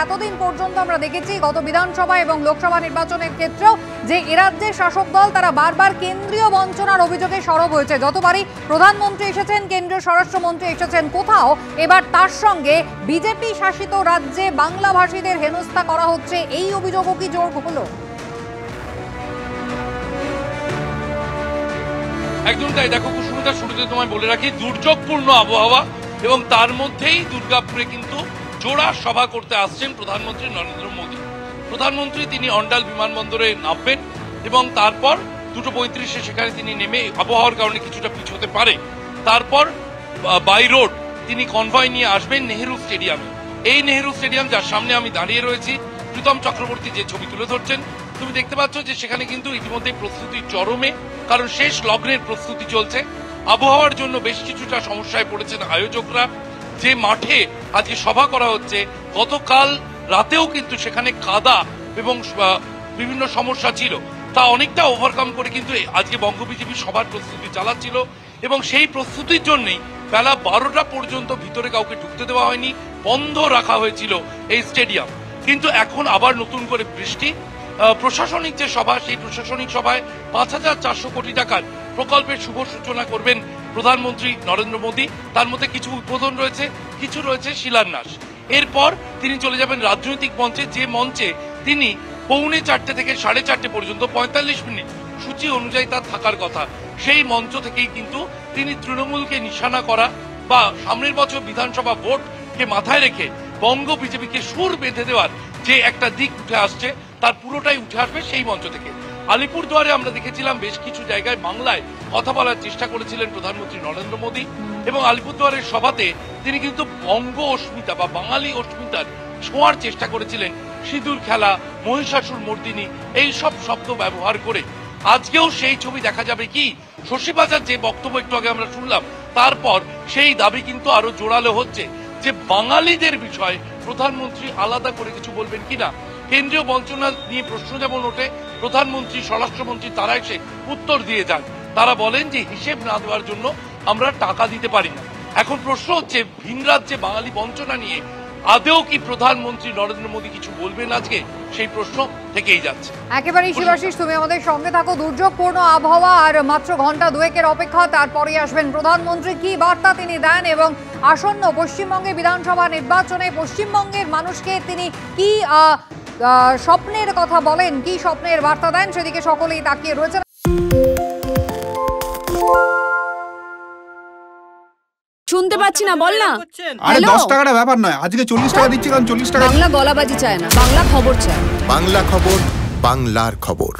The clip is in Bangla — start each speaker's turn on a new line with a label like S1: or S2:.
S1: এতদিন পর্যন্ত আমরা দেখেছি গত বিধানসভা এবং লোকসভা নির্বাচনের ক্ষেত্রেও যে এরাজ্যের শাসক দল তারা বারবার কেন্দ্রীয় বঞ্চনার অভিযোগে সরব হয়েছে। যতবারই প্রধানমন্ত্রী এসেছেন, কেন্দ্রীয় স্বরাষ্ট্রমন্ত্রী এসেছেন, কোথাও এবার তার সঙ্গে বিজেপি শাসিত রাজ্যে বাংলাভাষীদের হেনস্থা করা হচ্ছে, এই অভিযোগও কি জোর হলো?
S2: একদম তাই। দেখো কুসুমিতা, শুরুতে তোমায় বলে রাখি, দুর্যোগপূর্ণ আবহাওয়া এবং তার মধ্যেই দুর্গাপুরে কিন্তু জোড়া সভা করতে আসছেন প্রধানমন্ত্রী নরেন্দ্র মোদী। প্রধানমন্ত্রী তিনি অন্ডাল বিমানবন্দরে নামবেন এবং তারপর 2:35-এ সেখানে তিনি নেমে আবহাওয়ার কারণে কিছুটা পিছোতে পারে, তারপর বাই রোড তিনি কনভয় নিয়ে আসবেন নেহেরু স্টেডিয়ামে। এই নেহেরু স্টেডিয়াম, যার সামনে আমি দাঁড়িয়ে রয়েছি, প্রীতম চক্রবর্তী যে ছবি তুলে ধরছেন, তুমি দেখতে পাচ্ছ যে সেখানে কিন্তু ইতিমধ্যে প্রস্তুতি চরমে, কারণ শেষ লগ্নের প্রস্তুতি চলছে। আবহাওয়ার জন্য বেশ কিছুটা সমস্যায় পড়েছেন আয়োজকরা। যে মাঠে আজকে সভা করা হচ্ছে, গতকাল রাতেও কিন্তু সেখানে কাদা এবং বিভিন্ন সমস্যা ছিল, তা অনেকটা ওভারকাম করে কিন্তু আজকে বঙ্গ বিজেপি সভার প্রস্তুতি চালাচ্ছিল এবং সেই প্রস্তুতির জন্যই বেলা 12টা পর্যন্ত ভিতরে কাউকে ঢুকতে দেওয়া হয়নি, বন্ধ রাখা হয়েছিল এই স্টেডিয়াম। কিন্তু এখন আবার নতুন করে বৃষ্টি, প্রশাসনিক যে সভা, সেই প্রশাসনিক সভায় 5,400 কোটি টাকার প্রকল্পের শুভ সূচনা করবেন প্রধানমন্ত্রী নরেন্দ্র মোদী। তার মধ্যে কিছু উদ্বোধন রয়েছে, কিছু রয়েছে শিলান্যাস। এরপর তিনি চলে যাবেন রাজনৈতিক মঞ্চে, যে মঞ্চে তিনি 3:45 থেকে 4:30 পর্যন্ত 45 মিনিট সূচি অনুযায়ী তার থাকার কথা। সেই মঞ্চ থেকেই কিন্তু তিনি তৃণমূলকে নিশানা করা বা সামনের বছর বিধানসভা ভোটকে মাথায় রেখে বঙ্গ বিজেপিকে সুর বেঁধে দেওয়ার যে একটা দিক উঠে আসছে, তার পুরোটাই উঠে আসবে সেই মঞ্চ থেকে। আলিপুরদুয়ারে আমরা দেখেছিলাম বেশ কিছু জায়গায় বাংলায় কথা বলার চেষ্টা করেছিলেন প্রধানমন্ত্রী নরেন্দ্র মোদী এবং আলিপুরদুয়ারের সভাতে তিনি কিন্তু বঙ্গ অস্মিতা বা বাঙালি অস্মিতার ছোঁয়ার চেষ্টা করেছিলেন। সিঁদুর খেলা, মহিষাসুর মর্দিনী, এই সব শব্দ ব্যবহার করে। আজকেও সেই ছবি দেখা যাবে কি? শশীবাজার যে বক্তব্য একটু আগে আমরা শুনলাম, তারপর সেই দাবি কিন্তু আরো জোরালো হচ্ছে যে বাঙালিদের বিষয়ে প্রধানমন্ত্রী আলাদা করে কিছু বলবেন কিনা। কেন্দ্রীয় বঞ্চনা নিয়ে প্রশ্ন যেমন ওঠে, প্রধানমন্ত্রী, স্বরাষ্ট্রমন্ত্রী তারা এসে উত্তর দিয়ে যান। তারা বলেন যে হিসেব না দেওয়ার জন্য আমরা টাকা দিতে পারি না। এখন প্রশ্ন হচ্ছে, ভিন রাজ্যে বাঙালি বঞ্চনা নিয়ে আদেও কি প্রধানমন্ত্রী নরেন্দ্র মোদী কিছু বলবেন আজকে? সেই প্রশ্ন থেকেই যাচ্ছে।
S1: একেবারেই শিবাশিস, তুমি আমাদের সঙ্গে থাকো। দুর্যোগপূর্ণ আবহাওয়া আর মাত্র ঘন্টা দুয়েকের অপেক্ষা, তারপরে আসবেন প্রধানমন্ত্রী। কি বার্তা তিনি দেন এবং আসন্ন পশ্চিমবঙ্গে বিধানসভা নির্বাচনে পশ্চিমবঙ্গের মানুষকে তিনি কি স্বপ্নের কথা বলেন, কি স্বপ্নের বার্তা দেন, সেদিকে সকলেই তাকিয়ে রয়েছে।
S3: শুনতে পাচ্ছি না, বল না।
S4: আরে 10 টাকাটা ব্যাপার নয়, আজকে 40 টাকা দিচ্ছি, কারণ 40 টাকা।
S3: বাংলা গলাবাজি চায় না, বাংলা খবর চায়।
S5: বাংলা খবর, বাংলার খবর।